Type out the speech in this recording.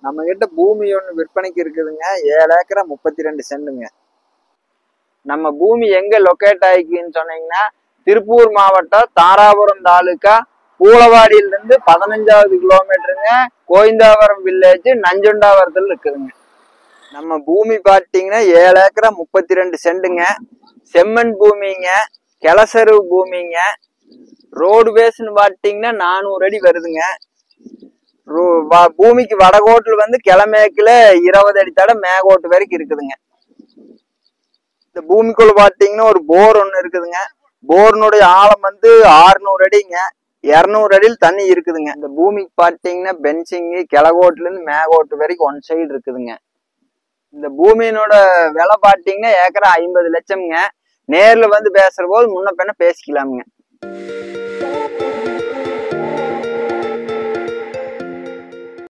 நம்ம கிட்ட பூமி ஒன்று விற்பனைக்கு இருக்குதுங்க. 7 ஏக்கரா 32 சென்டுங்க. நம்ம பூமி எங்க லொக்கேட் ஆயிக்குன்னு சொன்னீங்கன்னா, திருப்பூர் மாவட்டம் தாராபுரம் தாலுக்கா பூளவாடியிலிருந்து 15வது கிலோமீட்டருங்க. கோயந்தாவரம் வில்லேஜ் நஞ்சுண்டாவரத்துல இருக்குதுங்க. நம்ம பூமி பார்த்தீங்கன்னா 7 ஏக்கரா 32 சென்டுங்க. செம்மண் பூமிங்க, கிளசரு பூமிங்க. ரோடு பேஸ்ன்னு பார்த்தீங்கன்னா 400 அடி வருதுங்க. பூமிக்கு வடகோட்டுல வந்து கிழமேக்குல 20 அடி தடம் மேகோட்டு வரைக்கும் இருக்குதுங்க. இந்த பூமிக்குள்ள பாத்தீங்கன்னா ஒரு போர் ஒண்ணு இருக்குதுங்க. போர்னுடைய ஆழம் வந்து 600 அடிங்க. 200 அடியில் தண்ணி இருக்குதுங்க. இந்த பூமிக்கு பாத்தீங்கன்னா பென்சிங்கு கிழகோட்டுல இருந்து மேகோட்டு வரைக்கும் ஒன் சைடு இருக்குதுங்க. இந்த பூமியினோட விலை பாத்தீங்கன்னா ஏக்கரா 50 லட்சம்ங்க. நேர்ல வந்து பேசுற போது முன்ன பின்ன பேசிக்கலாமுங்க.